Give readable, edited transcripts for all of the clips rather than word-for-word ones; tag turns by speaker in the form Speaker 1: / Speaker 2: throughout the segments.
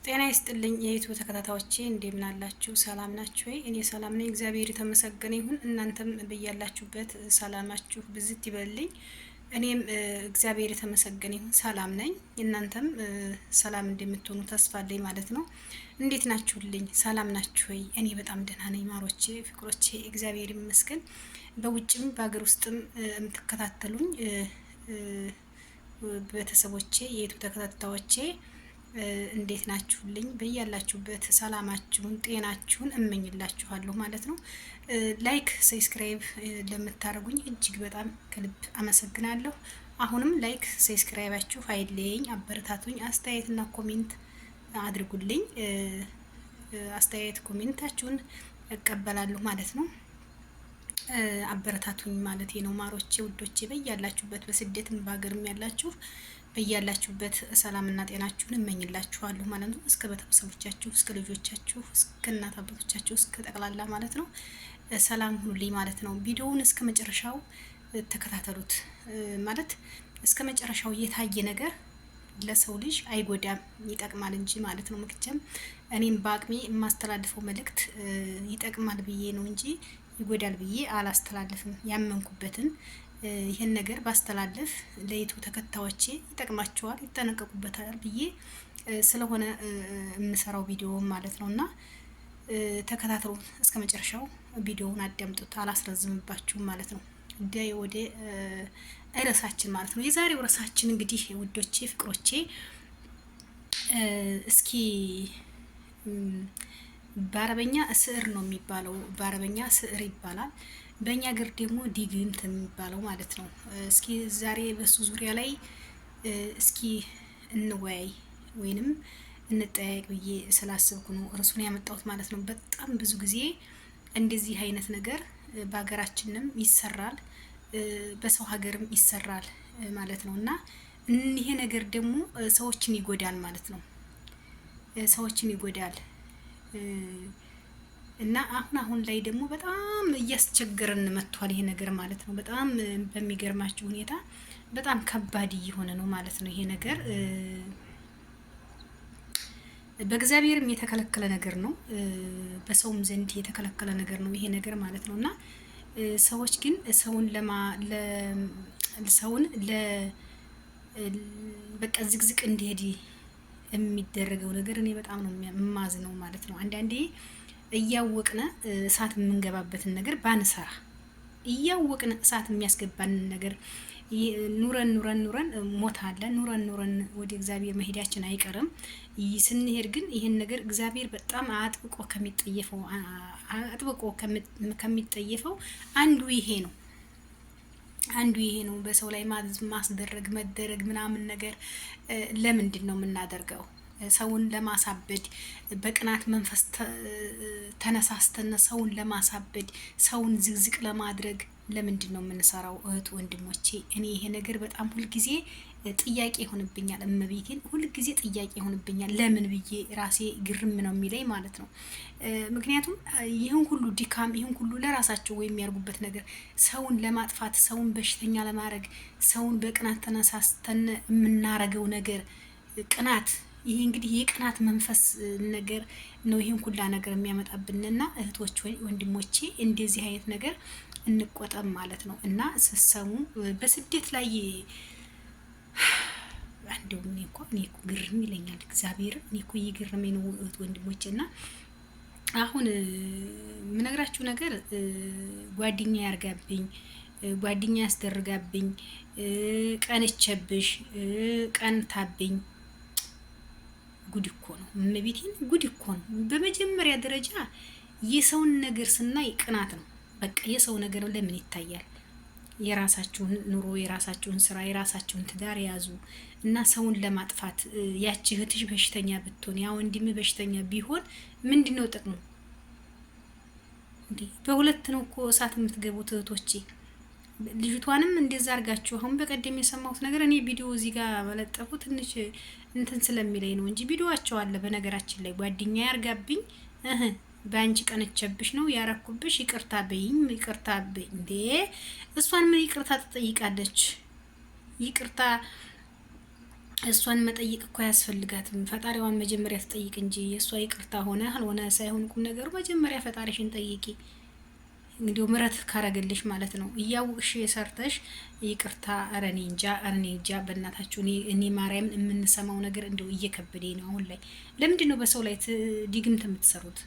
Speaker 1: ጤና ይስጥልኝ የዩቲዩብ ተከታታዮቼ እንደምን አላችሁ? ሰላም ናችሁ ወይ? እኔ ሰላም ነኝ፣ እግዚአብሔር የተመሰገነ ይሁን። እናንተም በያላችሁበት ሰላማችሁ ብዝት ይበልኝ። እኔም እግዚአብሔር የተመሰገነ ይሁን ሰላም ነኝ። እናንተም ሰላም እንደምትሆኑ ተስፋ አለኝ ማለት ነው። እንዴት ናችሁልኝ? ሰላም ናችሁ ወይ? እኔ በጣም ደህና ነኝ ማሮቼ፣ ፍቅሮቼ፣ እግዚአብሔር ይመስገን። በውጭም በሀገር ውስጥም የምትከታተሉኝ ቤተሰቦቼ የዩቲዩብ ተከታታዮቼ እንዴት ናችሁልኝ? በያላችሁበት ሰላማችሁን ጤናችሁን እመኝላችኋለሁ ማለት ነው። ላይክ ሰብስክራይብ ለምታደርጉኝ እጅግ በጣም ከልብ አመሰግናለሁ። አሁንም ላይክ ሰብስክራይባችሁ አይለየኝ፣ አበረታቱኝ። አስተያየትና ኮሜንት አድርጉልኝ። አስተያየት ኮሜንታችሁን እቀበላለሁ ማለት ነው። አበረታቱኝ ማለት ነው ማሮቼ፣ ውዶቼ በያላችሁበት በስደትም በሀገርም ያላችሁ በያላችሁበት ሰላምና ጤናችሁን እመኝላችኋለሁ ማለት ነው። እስከ ቤተሰቦቻችሁ፣ እስከ ልጆቻችሁ፣ እስከ እናት አባቶቻችሁ፣ እስከ ጠቅላላ ማለት ነው ሰላም ሁኑልኝ ማለት ነው። ቪዲዮውን እስከ መጨረሻው ተከታተሉት ማለት እስከ መጨረሻው የታየ ነገር ለሰው ልጅ አይጎዳም ይጠቅማል እንጂ ማለት ነው። ምክንያቱም እኔም በአቅሜ የማስተላልፈው መልእክት ይጠቅማል ብዬ ነው እንጂ ይጎዳል ብዬ አላስተላልፍም። ያመንኩበትን ይህን ነገር ባስተላለፍ ለዩቲዩብ ተከታዮቼ ይጠቅማቸዋል፣ ይጠነቀቁበታል ብዬ ስለሆነ የምሰራው ቪዲዮ ማለት ነው። እና ተከታተሉ እስከ መጨረሻው፣ ቪዲዮውን አዳምጡት፣ አላስረዝምባችሁም ማለት ነው። ወደ ርዕሳችን ማለት ነው። የዛሬው ርዕሳችን እንግዲህ ውዶቼ፣ ፍቅሮቼ እስኪ በአረበኛ ስዕር ነው የሚባለው፣ በአረበኛ ስዕር ይባላል። በእኛ ሀገር ደግሞ ዲግምት የሚባለው ማለት ነው። እስኪ ዛሬ በሱ ዙሪያ ላይ እስኪ እንወያይ ወይንም እንጠያየቅ ብዬ ስላሰብኩ ነው እርሱን ያመጣሁት ማለት ነው። በጣም ብዙ ጊዜ እንደዚህ አይነት ነገር በሀገራችንም ይሰራል፣ በሰው ሀገርም ይሰራል ማለት ነው። እና ይሄ ነገር ደግሞ ሰዎችን ይጎዳል ማለት ነው። ሰዎችን ይጎዳል እና አሁን ላይ ደግሞ በጣም እያስቸገረን መጥቷል ይሄ ነገር ማለት ነው። በጣም በሚገርማችሁ ሁኔታ በጣም ከባድ እየሆነ ነው ማለት ነው። ይሄ ነገር በእግዚአብሔርም የተከለከለ ነገር ነው፣ በሰውም ዘንድ የተከለከለ ነገር ነው ይሄ ነገር ማለት ነው። እና ሰዎች ግን ሰውን በቃ ዝግዝቅ እንዲሄድ የሚደረገው ነገር እኔ በጣም ነው የማዝነው ማለት ነው። አንዳንዴ እያወቅነ እሳት የምንገባበትን ነገር ባንሰራ፣ እያወቅነ እሳት የሚያስገባንን ነገር ኑረን ሞት አለ፣ ኑረን ወደ እግዚአብሔር መሄዳችን አይቀርም። ስንሄድ ግን ይሄን ነገር እግዚአብሔር በጣም አጥብቆ ከሚጠየፈው አንዱ ይሄ ነው። በሰው ላይ መደረግ ምናምን ነገር ለምንድን ነው የምናደርገው? ሰውን ለማሳበድ በቅናት መንፈስ ተነሳስተን ሰውን ለማሳበድ ሰውን ዝግዝቅ ለማድረግ ለምንድን ነው የምንሰራው? እህት ወንድሞቼ፣ እኔ ይሄ ነገር በጣም ሁልጊዜ ጥያቄ ይሆንብኛል። እመቤቴን ሁልጊዜ ጥያቄ ይሆንብኛል። ለምን ብዬ ራሴ ግርም ነው የሚለኝ ማለት ነው። ምክንያቱም ይህን ሁሉ ድካም፣ ይህን ሁሉ ለራሳቸው ወይ የሚያርጉበት ነገር ሰውን ለማጥፋት፣ ሰውን በሽተኛ ለማድረግ፣ ሰውን በቅናት ተነሳስተን የምናረገው ነገር ቅናት፣ ይሄ እንግዲህ የቅናት መንፈስ ነገር ነው ይሄን ሁላ ነገር የሚያመጣብንና እህቶች ወንድሞቼ እንደዚህ አይነት ነገር እንቆጠብ ማለት ነው። እና ስሰሙ በስደት ላይ እንደው እኔ እኮ ግርም ይለኛል እግዚአብሔር፣ እኔ እኮ እየገረመኝ ነው እህት ወንድሞቼ። እና አሁን የምነግራችሁ ነገር ጓደኛ ያርጋብኝ፣ ጓደኛ ያስደርጋብኝ፣ ቀንቸብሽ፣ ቀንታብኝ፣ ጉድ እኮ ነው። እመቤቴን ጉድ እኮ ነው። በመጀመሪያ ደረጃ የሰውን ነገር ስናይ ቅናት ነው። በቃ የሰው ነገር ለምን ይታያል? የራሳችሁን ኑሮ፣ የራሳችሁን ስራ፣ የራሳችሁን ትዳር ያዙ እና ሰውን ለማጥፋት ያቺ እህትሽ በሽተኛ ብትሆን፣ ያ ወንድም በሽተኛ ቢሆን ምንድነው ጥቅሙ? እንዴ በሁለት ነው እኮ እሳት የምትገቡት እህቶቼ። ልጅቷንም እንደዛ አርጋችሁ አሁን በቀደም የሰማሁት ነገር እኔ ቪዲዮ እዚህ ጋር መለጠፉ ትንሽ እንትን ስለሚለኝ ነው እንጂ ቪዲዮአቸው አለ። በነገራችን ላይ ጓደኛ ያርጋብኝ በአንቺ ቀነቸብሽ ነው ያረኩብሽ፣ ይቅርታ በይኝ፣ ይቅርታ በይ። እንዴ እሷን ምን ይቅርታ ትጠይቃለች? ይቅርታ እሷን መጠየቅ እኮ አያስፈልጋትም። ፈጣሪዋን መጀመሪያ ትጠይቅ እንጂ የእሷ ይቅርታ ሆነ አልሆነ ሳይሆን ቁም ነገሩ መጀመሪያ ፈጣሪሽን ጠይቂ። እንግዲህ ምረት ካረገልሽ ማለት ነው። እያወቅሽ የሰርተሽ ይቅርታ እኔ እንጃ እኔ እንጃ። በእናታችሁ እኔ ማርያምን የምንሰማው ነገር እንደው እየከበደኝ ነው አሁን ላይ። ለምንድን ነው በሰው ላይ ዲግምት የምትሰሩት?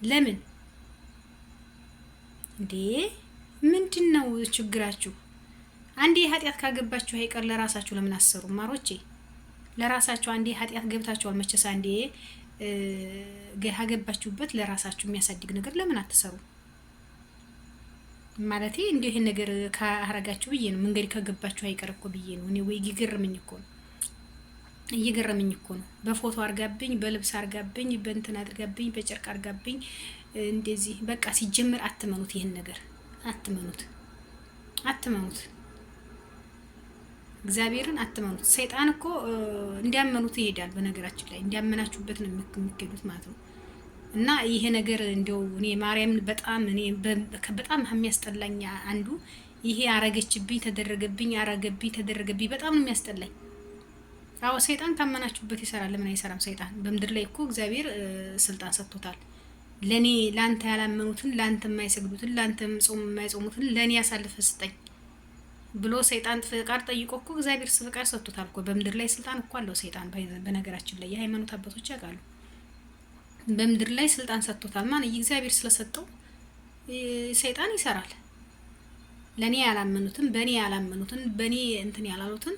Speaker 1: ለምን እንዴ? ምንድን ነው ችግራችሁ? አንዴ ኃጢአት ካገባችሁ አይቀር ለራሳችሁ ለምን አሰሩ? ማሮቼ ለራሳችሁ አንዴ ኃጢአት ገብታችኋል መቼስ። አንዴ ካገባችሁበት ለራሳችሁ የሚያሳድግ ነገር ለምን አትሰሩ? ማለቴ እንዲሁ ይሄን ነገር ካረጋችሁ ብዬ ነው። መንገድ ከገባችሁ አይቀር እኮ ብዬ ነው እኔ። ወይ ይገርምኝ እኮ ነው፣ እየገረመኝ እኮ ነው። በፎቶ አርጋብኝ፣ በልብስ አርጋብኝ፣ በእንትን አድርጋብኝ፣ በጨርቅ አርጋብኝ እንደዚህ በቃ። ሲጀምር አትመኑት፣ ይሄን ነገር አትመኑት፣ አትመኑት፣ እግዚአብሔርን አትመኑት። ሰይጣን እኮ እንዲያመኑት ይሄዳል። በነገራችን ላይ እንዲያመናችሁበት ነው የምትሄዱት ማለት ነው። እና ይሄ ነገር እንደው እኔ ማርያም በጣም እኔ በጣም የሚያስጠላኝ አንዱ ይሄ አረገችብኝ፣ ተደረገብኝ፣ አረገብኝ፣ ተደረገብኝ በጣም ነው የሚያስጠላኝ። አዎ ሰይጣን ካመናችሁበት ይሰራል። ለምን አይሰራም? ሰይጣን በምድር ላይ እኮ እግዚአብሔር ስልጣን ሰጥቶታል። ለኔ ላንተ ያላመኑትን፣ ላንተ የማይሰግዱትን፣ ላንተ ጾም የማይጾሙትን ለኔ ያሳልፈ ስጠኝ ብሎ ሰይጣን ፍቃድ ጠይቆ እኮ እግዚአብሔር ፍቃድ ሰጥቶታል እኮ። በምድር ላይ ስልጣን እኮ አለው ሰይጣን። በነገራችን ላይ የሃይማኖት አባቶች ያውቃሉ። በምድር ላይ ስልጣን ሰጥቶታል። ማን እግዚአብሔር ስለሰጠው ሰይጣን ይሰራል። ለኔ ያላመኑትን፣ በኔ ያላመኑትን፣ በኔ እንትን ያላሉትን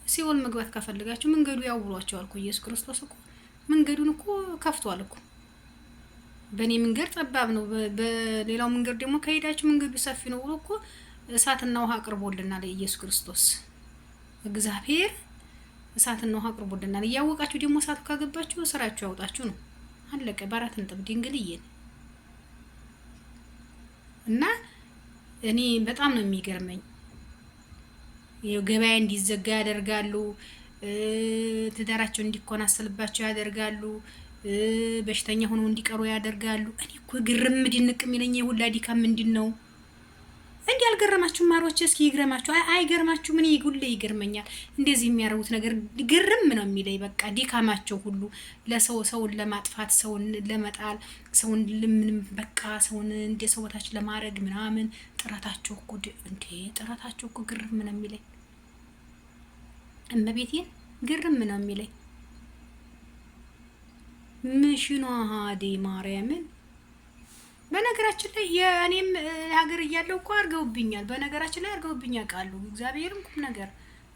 Speaker 1: ሲኦል መግባት ካፈልጋችሁ መንገዱ ያውሏቸዋል እኮ። ኢየሱስ ክርስቶስ እኮ መንገዱን እኮ ከፍቷል እኮ። በኔ መንገድ ጠባብ ነው፣ በሌላው መንገድ ደግሞ ከሄዳችሁ መንገዱ ሰፊ ነው ብሎ እኮ እሳትና ውሃ አቅርቦልናል ኢየሱስ ክርስቶስ። እግዚአብሔር እሳትና ውሃ አቅርቦልናል። እያወቃችሁ ደግሞ እሳቱ ካገባችሁ ስራችሁ ያውጣችሁ ነው። አለቀ። በአራት ነጥብ ድንግልዬን እና እኔ በጣም ነው የሚገርመኝ። ገበያ እንዲዘጋ ያደርጋሉ፣ ትዳራቸው እንዲኮናሰልባቸው ያደርጋሉ፣ በሽተኛ ሆነው እንዲቀሩ ያደርጋሉ። እኔ እኮ ግርም ድንቅ የሚለኝ የሁላ ዲካም ምንድን ነው? እንዲህ አልገረማችሁ ማሮች? እስኪ ይግረማችሁ። አይገርማችሁ? ምን ይጉል ይገርመኛል። እንደዚህ የሚያደርጉት ነገር ግርም ነው የሚለኝ። በቃ ዲካማቸው ሁሉ ሰውን ለማጥፋት፣ ሰውን ለመጣል፣ ሰውን ምንም በቃ ሰውን እንደ ሰው በታች ለማድረግ ምናምን ጥረታቸው እኮ ግርም ነው የሚለኝ። እመቤቴን ግርም ነው የሚለኝ። ምሽኗ ሀዴ ማርያምን በነገራችን ላይ የእኔም ሀገር እያለሁ እኮ አድርገውብኛል። በነገራችን ላይ አድርገውብኛል ቃሉ እግዚአብሔርም ቁም ነገር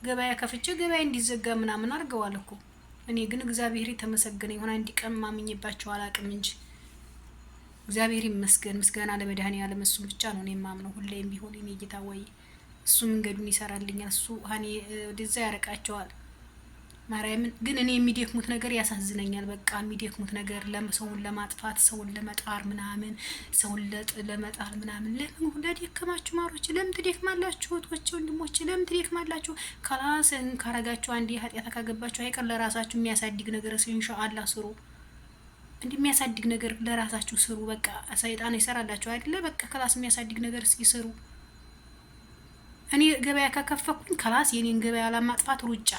Speaker 1: ገበያ ከፍቼ ገበያ እንዲዘጋ ምናምን አድርገዋል እኮ። እኔ ግን እግዚአብሔር የተመሰገነ ይሆን እንዲቀም ማምኝባቸው አላቅም እንጂ እግዚአብሔር ይመስገን። ምስጋና ለመድኃኔዓለም እሱም ብቻ ነው እኔ የማምነው ሁሌም ቢሆን። እኔ ጌታ ወይ እሱ መንገዱን ይሰራልኛል። እሱ ሀኔ ወደዛ ያረቃቸዋል። ማርያምን ግን እኔ የሚደክሙት ነገር ያሳዝነኛል። በቃ የሚደክሙት ነገር ሰውን ለማጥፋት፣ ሰውን ለመጣር ምናምን፣ ሰውን ለመጣል ምናምን። ለምን ሁላ ደከማችሁ ማሮች? ለምን ትደክማላችሁ? እህቶቼ ወንድሞቼ ለምን ትደክማላችሁ? ከላስን ካረጋችሁ አንዴ ኃጢአት ካገባችሁ አይቀር ለራሳችሁ የሚያሳድግ ነገር ኢንሻአላህ ስሩ። እንደሚያሳድግ ነገር ለራሳችሁ ስሩ። በቃ ሰይጣን ይሰራላችሁ አይደለ? በቃ ከላስ የሚያሳድግ ነገር እስኪ ስሩ። እኔ ገበያ ከከፈኩኝ ከላስ የኔን ገበያ ለማጥፋት ሩጫ፣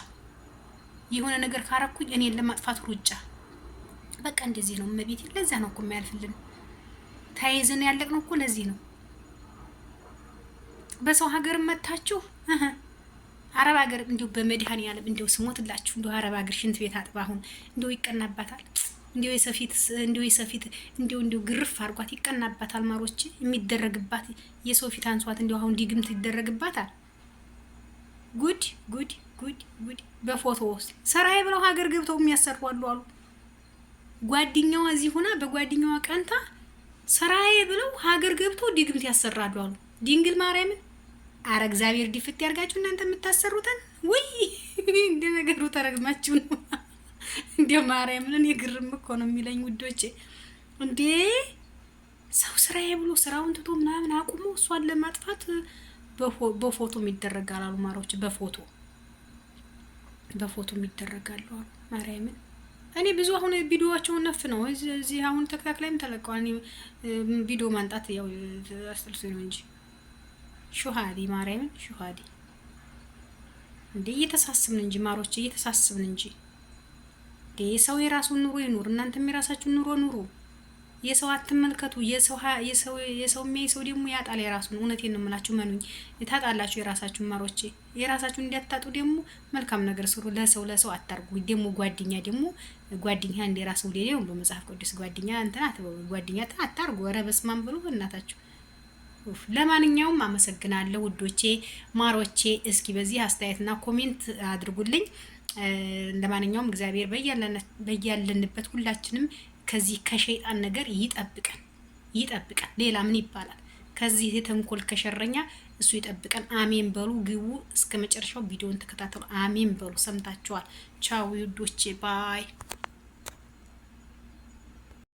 Speaker 1: የሆነ ነገር ካረኩኝ እኔን ለማጥፋት ሩጫ። በቃ እንደዚህ ነው እመቤቴ። ለዛ ነው እኮ የሚያልፍልን። ታይዘን ያለቅነው እኮ ለዚህ ነው። በሰው ሀገር መታችሁ አረብ ሀገር እንዲሁ በመድኃኔዓለም እንዲሁ ስሞትላችሁ እንዲሁ አረብ ሀገር ሽንት ቤት አጥባ አሁን እንዲሁ ይቀናባታል። እንዲሁ የሰፊት እንዲሁ ግርፍ አድርጓት ይቀናባታል። ማሮች የሚደረግባት የሰው ፊት አንሷት እንዲሁ አሁን ዲግምት ይደረግባታል። ጉድ ጉድ ጉድ ጉድ። በፎቶ ውስጥ ሰራይ ብለው ሀገር ገብተው የሚያሰሩ አሉ። ጓደኛዋ እዚህ ሆና በጓደኛዋ ቀንታ ሰራይ ብለው ሀገር ገብተው ዲግምት ያሰራሉ አሉ። ድንግል ማርያምን አረ እግዚአብሔር ዲፍት ያርጋችሁ እናንተ የምታሰሩትን። ወይ እንደ ነገሩ ተረግማችሁ ነው እንደ ማርያምን። እኔ ግርም እኮ ነው የሚለኝ ውዶቼ። እንዴ ሰው ስራዬ ብሎ ስራውን ትቶ ምናምን አቁሞ እሷን ለማጥፋት በፎቶ የሚደረጋል አሉ ማሮች። በፎቶ የሚደረጋሉ አሉ ማርያምን። እኔ ብዙ አሁን ቪዲዮዋቸውን ነፍ ነው እዚህ አሁን ተክታክ ላይም ተለቀዋል። እኔ ቪዲዮ ማንጣት ያው አስጠልቶኝ ነው እንጂ ሹሃዲ ማርያምን ሹሃዲ እንዴ እየተሳስብን እንጂ ማሮች እየተሳስብን እንጂ። ሰው የራሱን ኑሮ ይኑር፣ እናንተም የራሳችሁን ኑሮ ኑሩ። የሰው አትመልከቱ። የሰው የሚያይ ሰው ደግሞ ያጣል የራሱን። እውነቴን ነው የምላችሁ፣ መኑኝ ታጣላችሁ የራሳችሁን ማሮቼ። የራሳችሁን እንዲያታጡ ደግሞ መልካም ነገር ስሩ። ለሰው አታርጉ። ደግሞ ጓደኛ እንደ ራስ ወደ ነው ብሎ መጽሐፍ ቅዱስ ጓደኛ እንትና ጓደኛ አታርጉ። ኧረ በስመ አብ ብሎ በእናታችሁ። ለማንኛውም አመሰግናለሁ ውዶቼ ማሮቼ። እስኪ በዚህ አስተያየትና ኮሜንት አድርጉልኝ። ለማንኛውም እግዚአብሔር በያለንበት ሁላችንም ከዚህ ከሸይጣን ነገር ይጠብቀን። ሌላ ምን ይባላል? ከዚህ የተንኮል ከሸረኛ እሱ ይጠብቀን። አሜን በሉ። ግቡ እስከ መጨረሻው ቪዲዮን ተከታተሉ። አሜን በሉ። ሰምታችኋል። ቻው ውዶቼ ባይ